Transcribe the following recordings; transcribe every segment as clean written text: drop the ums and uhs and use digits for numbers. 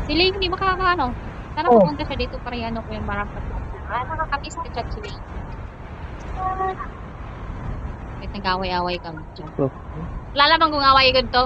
Sila hindi makakaano. Sana Oh. pupunta siya dito para ano ko yung marapat. Nakakamiss ka chat sila. Kahit nag-away-away kami dyan. Oh. Lalaman kung away ko to.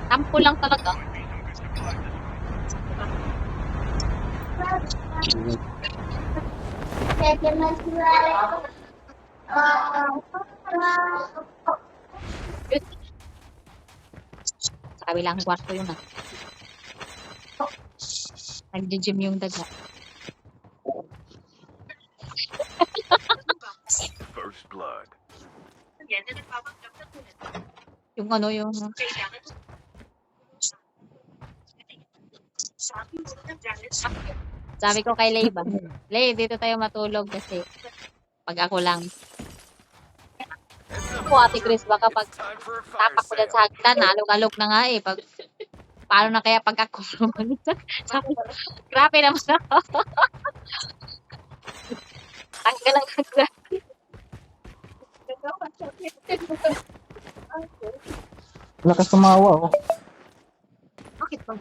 Tampo lang talaga. Sa kabilang kwarto yun ah. Nag-gym yung daga. First blood. Yung ano yung... Sabi ko kay Lay ba? Lay, dito tayo matulog kasi pag ako lang. Ako, Ate Chris, baka pag Time for a fire tapak ko dyan sa sale. hagdan, alog-alog na nga eh. Pag, paano na kaya pag ako sabi, grabe naman ako. Tanggal ang hagdan. Lakas tumawa, oh. Bakit ba?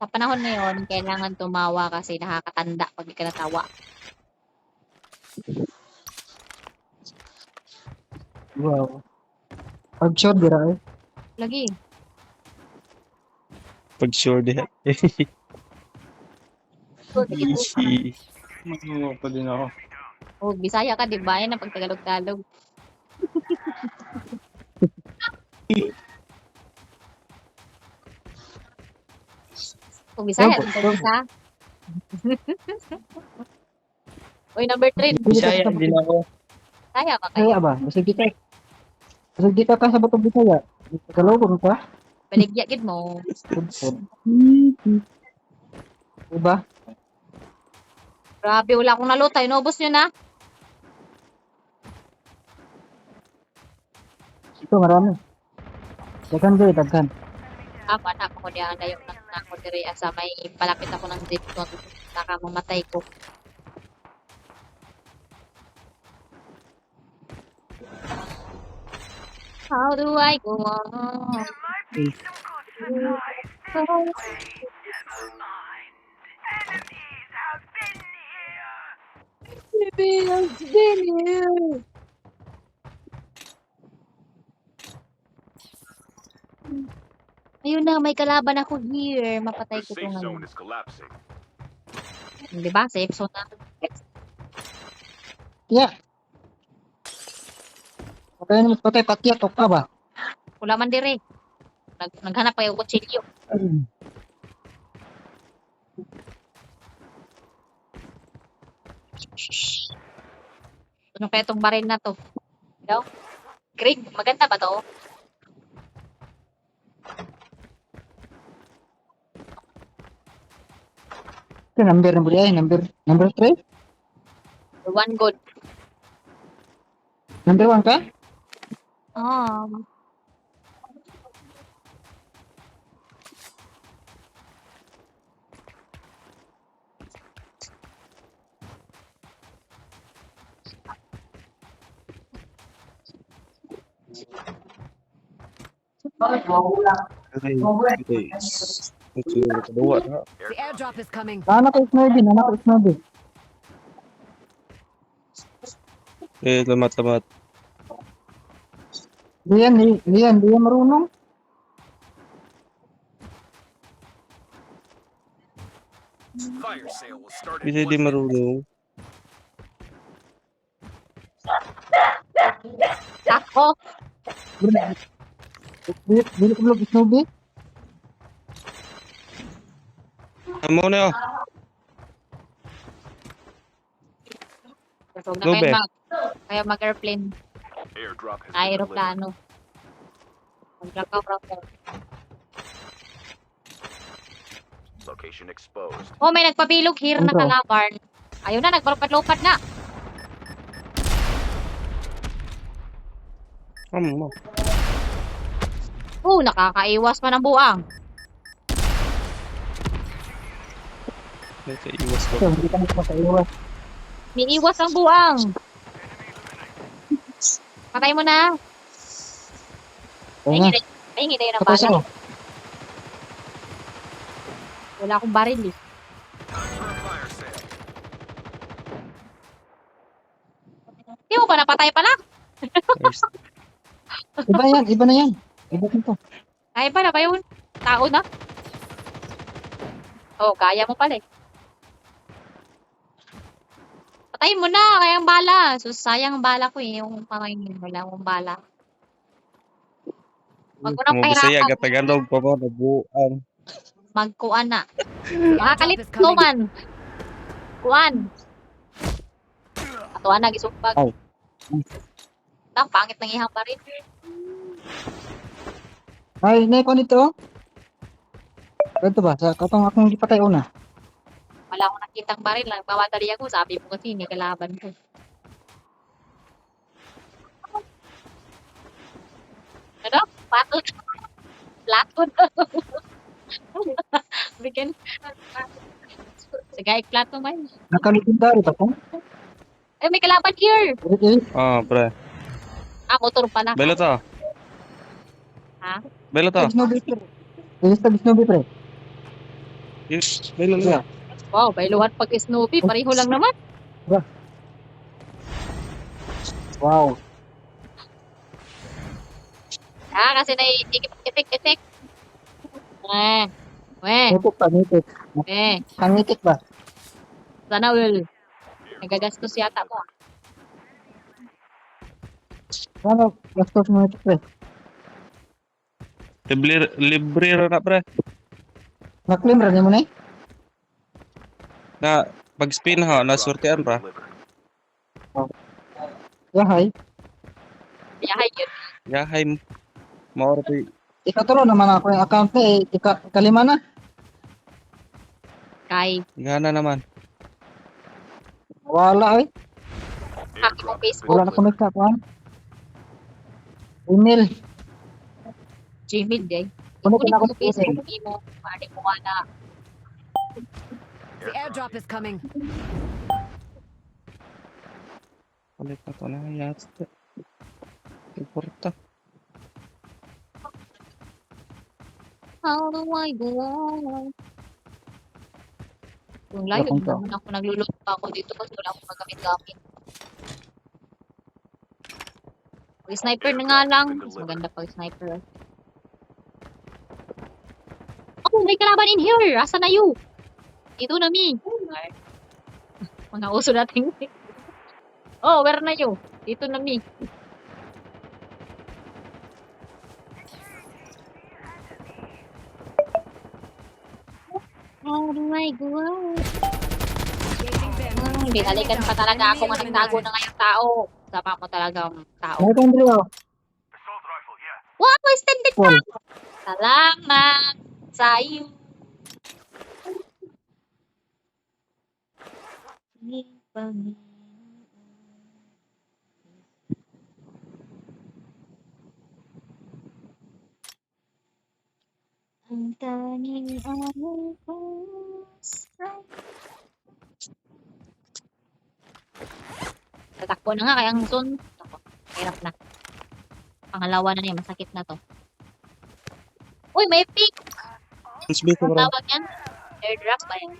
Sa panahon na yun, kailangan tumawa kasi nakakatanda pag di ka natawa. Wow. Pag sure, dira eh. Lagi. Pag sure diha. Easy. Matulog pa din ako. Oh, Bisaya ka, di ba? Yan ang pagtagalog-talog. Oh, Bisaya, Opo, di ka? Uy, number 3. Bisaya din ako. Bisaya ba kayo? Kaya ba? Basig kita. Basig kita ka sa batong Bisaya. Kalawang ka. Baligya gid mo. Diba? Grabe, wala akong nalutay. Inubos nyo na. Ito, marami. Daghan ba, daghan. Anak ako diyan na yung ako diri sa may palapit ako ng zip code. Saka mamatay ko. How do I go on? Baby, I've been here. Ayun na, may kalaban ako here. Mapatay The ko to safe ngayon. zone is collapsing. Di ba? Safe zone na. Yeah. Okay naman patay, patiyak ka ba? Wala man dire. Naghanap kayo kutsilyo. Ano kaya itong baril na to? Daw? Greg, maganda ba to? Ito, number ay, number 3? One good. Number 1 ka? Oh. Okay. Okay. Ito yung nakaduwa na. The airdrop is coming. Anak ko Snowbin. Eh, lamat-lamat. Diyan marunong. Fire sale will start in Hindi di 1 minute. marunong. Ako. Dili ko vlog Snowbin. Amo na yun. Huwag na Lobe. kayo mag-airplane. Airdrop has been delivered. Aeroplano. Mag-drop. Location exposed. Oh, may nagpabilog here na Intro. kalaban. Ayun na, nagpalupad-lupad na. Amo mo. Oh, nakakaiwas pa ng buang. May kaiwas ko. Ito, hindi ka nakapaiwas. May iwas ang buang. Patay mo na. Oo nga. Ay, hindi tayo ng Tapos bala. ako. Wala akong baril eh. Time for a fire sale. Di mo ba napatay pala? First. Iba yan, iba na yan. Iba nito. Kaya pala ba yun? Tao na? Oh, kaya mo pala eh. Patayin mo na, kaya ang bala. So, sayang ang bala ko eh. Yung pangingin, wala akong bala. Wag mo nang Mo Bisaya pahirapan. Tagalog pa mo nabuang. Magkuan na. The Makakalip airdrop is coming. man. Kuan. Atuan na, gisumpag. Ay. Ang pangit ng ihang pa rin. Ay, naiko nito. Ito ba? Sa katong akong gipatay una. Wala akong nakitang baril. Nagmamadali ako. Sabi mo kasi, hindi kalaban ko. Ano? Patod. Platod. Bigyan. Sige, plato man. Nakalipindari ba ko? Eh, may kalaban here. Pre. Ah, motor pala. Belo to. Ha? Belo to. Snowy pre. Ilis Snowy pre. Yes, belo Yeah. lang. Wow, bailuhan pag Snoopy. Pareho lang naman. Wow. Ah, kasi na-itik. Nitik pa, nitik. Kangitik ba? Sana will. Nagagastos yata mo. Ano? Gastos mo nitik pre. Libre ra na pre. Naklim rin mo na eh. Na pag spin ha, nasurtian ra. Yahay. Yahay yun. Yahay mo to. Ikatulo naman ako yung account na eh. Ikalima na. Kay Gana naman. Wala eh. hack mo Facebook. Wala na connect sa account. Email. Gmail day. Connect na ako Kunin mo sa Facebook. email. Hindi mo. Pwede mo ka na. The airdrop is coming. Ulit na to na yata. Importa. How do I go on? Kung layo, Wala hindi akong naman ako nagluluto pa ako dito kasi wala akong magamit-gamit. Pag sniper na nga lang. Mas maganda pag sniper. Oh, may kalaban in here! Asa na you? Dito na mi. Mga uso natin. Oh, where na you? Dito na mi. How do I go out? Engaging them. Binalikan pa talaga ako nga nagtago na ngayong tao. Sama mo talagang tao. May country oh. Wow, extended Cool. pa! Salamat sa iyo. Ang tanging aming puso. Tatakbo na nga kaya ang zone. Ako, hirap na. Pangalawa na niya, masakit na to. Uy, may pick! Isbi ko Ang bro. tawag yan? Airdrop ba yan?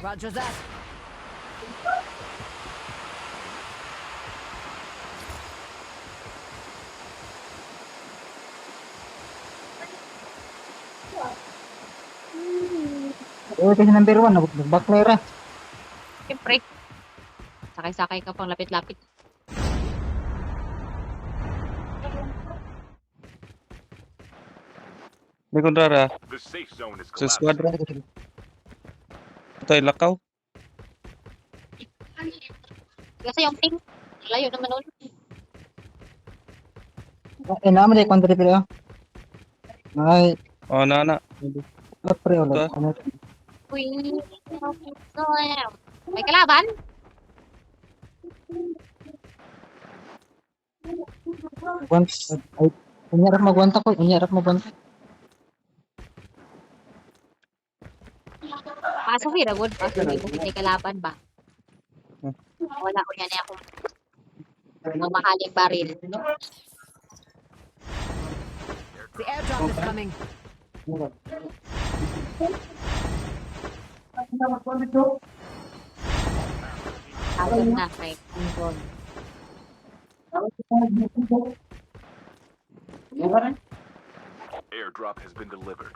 Roger that. Eh, kasi number 1. Nagbakler ah. Siyempre. Sakay-sakay ka pang lapit-lapit. May kontrara. The safe zone is Sa collapsing. squadra. Patay lakaw. Kasi yung ping, layo naman ulit. Eh, naman eh, country pre oh. Ay, Oh, na. lot pre oh. Ito. Ano? Uy, may kalaban? Ay, unyarap magwanta ko. Unyarap magwanta. Pasok hira, good. Pasok hira, may kalaban ba? Wala ko yan ako. Mamahaling baril. The airdrop is coming. Tawag na kay Kunggon. Airdrop has been delivered.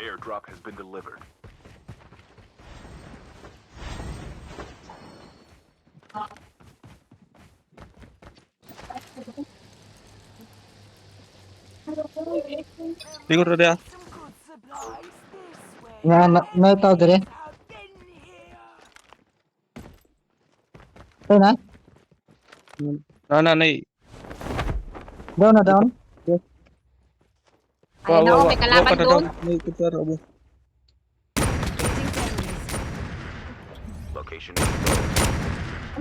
Airdrop has been delivered. Likod ra dia. Na ito dire. Ito na. Na nay. Down na down. Ayun ako, may kalaban doon. Nay kutsara mo. Location.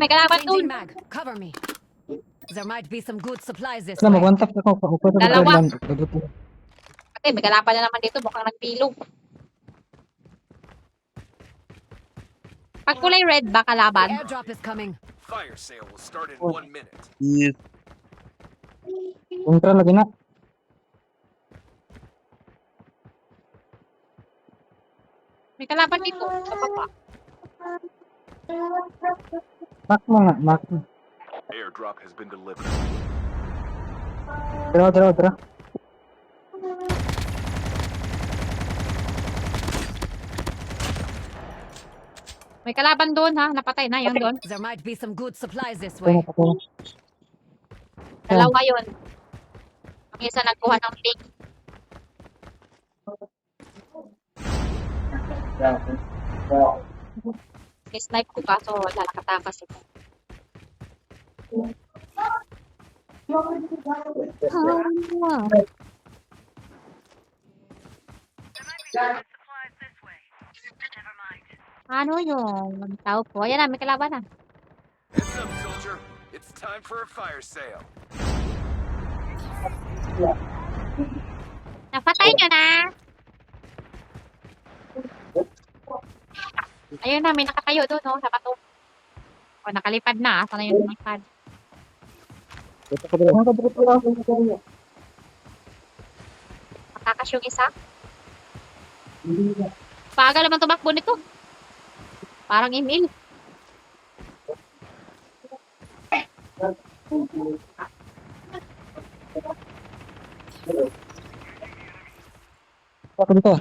May kalaban doon. Changing mag. Cover me. There might be some good supplies this Na way. mag-one tap ako. Ako na Dalawa. lang. Ate, may kalaban na naman dito. Mukhang nagpilog. Pag kulay red ba The kalaban? airdrop is coming. Fire sale will start in 1 minute. Yes. Kontra lagi na. May kalaban dito. Sa baba. Mark mo nga. Mark mo. Airdrop has been delivered. Dra. May kalaban doon ha. Napatay na yung doon. There might be some good supplies this Ito way. na ito. Dalawa yun. Ang isa nagkuha ng link. Snipe ko kaso wala nakatakas ito. Ano yung tao po? Ayan na, may kalaban na. Heads up, soldier. It's time for a fire sale. Napatay nyo na! Ayun na, may nakatayo doon, no? Sa bato. O, nakalipad na. Asa na yung lumipad? Matakas yung isa. Pagal naman tumakbo nito. Parang email. Ako dito.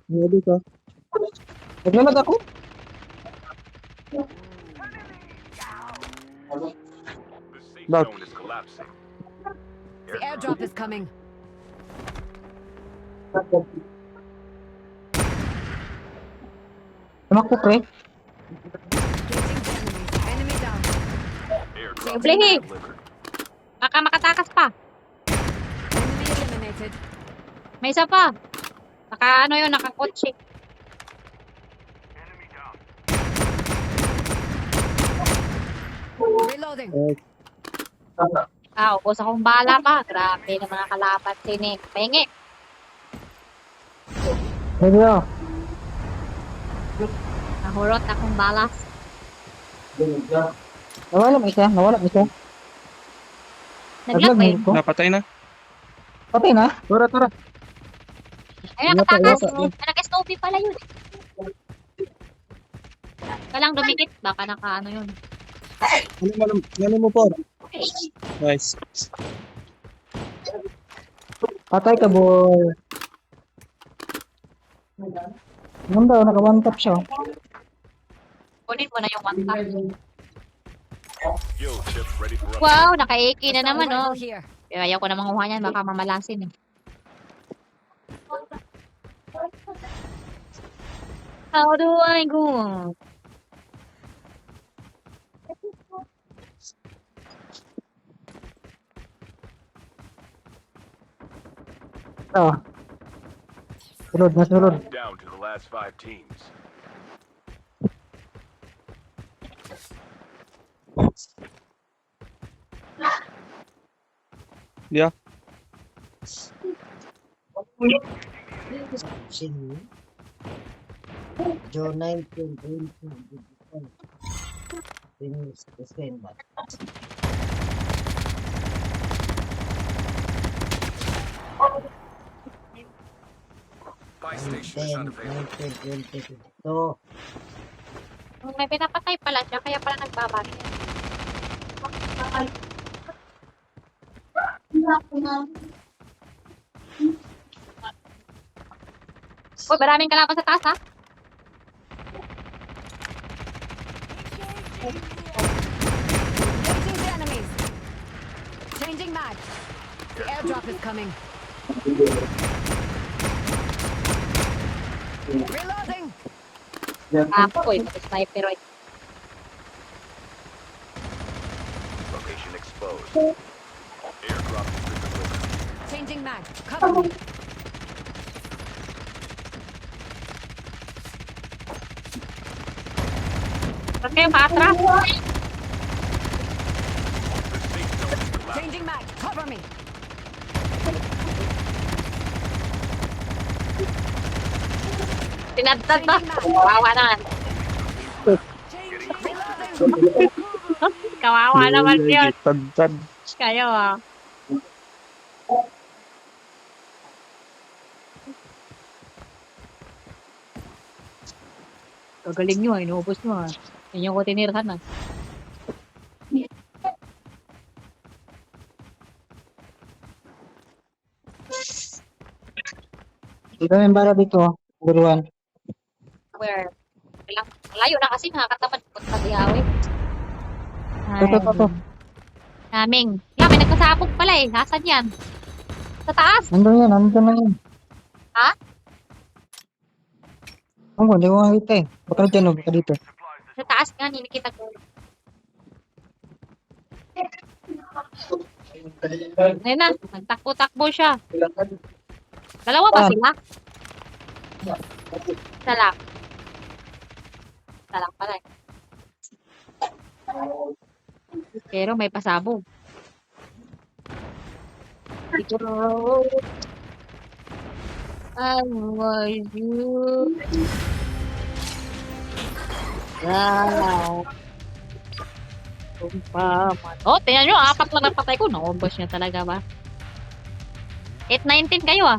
Ano dito? Naglalag ako. The safe Look. zone is collapsing. The airdrop is coming. Tumakbo pre. Engaging the enemies. Enemy down. Airdrop Bleh. has been delivered. Baka makatakas pa. Enemy eliminated. May isa pa. Naka ano yun, nakakotse. Reloading. Ubos akong bala pa. Grabe na mga kalaban. Sinik. Pengi. Pwede ako. Nahurot akong balas. Nawala mo isa. Naglag ba yun? ko. Napatay na. Patay na. Tara. Ay, nakatakas. Nag-SOB pala yun. Kalang dumikit. Baka naka ano yun. Ano mo po? Nice. Patay ka boy. Ano daw, naka-one tap siya. Kunin mo na yung one tap. Yo, chips ready for Wow, naka-AK na naman, Rifle oh. here. Pero ayaw ko na manguha niyan. Baka mamalasin, eh. How do I go? Ito. Sulod. down to the last 5 teams. Yeah. Joe 19, finish the same but Buy station is 10, unavailable. 19, 20. So, May pinapatay pala siya, kaya pala nagbabag. Uy, maraming kalaban sa taas, ha? Engaging the enemies. Changing mag. The airdrop is coming. Reloading. Ako, sniper, eh. Location exposed. Airdrop has been delivered. Changing mag. Cover me. Ba't kayo maatras? The safe zone is collapsed. Changing mag. Cover me. Tinadtad ba? Kawawa naman. Reloading. Kawawa naman yun. Tad-tad. Kayo, ah. Gagaling nyo, inuubos nyo, ah. Yan yung ko tinirhan, ah. dito yung bara dito, buruan. Where? Layo na kasi nakakatapat ko sa Diawi. Ito. Naming. Yeah, may nagkasabog pala eh. Nasaan yan? Sa taas? Nandun na yan. Ha? Ako, hindi ko makita eh. Baka dyan o, baka dito. Sa taas nga, nakikita ko. Ayun na, nagtakbo-takbo siya. Dalawa ba Ah. sila? Isa lang. Isa lang pala eh. Pero may pasabog. Siguro. I was you. Wow. Oh, tingnan nyo, 4 lang napatay ko. Naubos niya talaga ba? 8-19 kayo ah.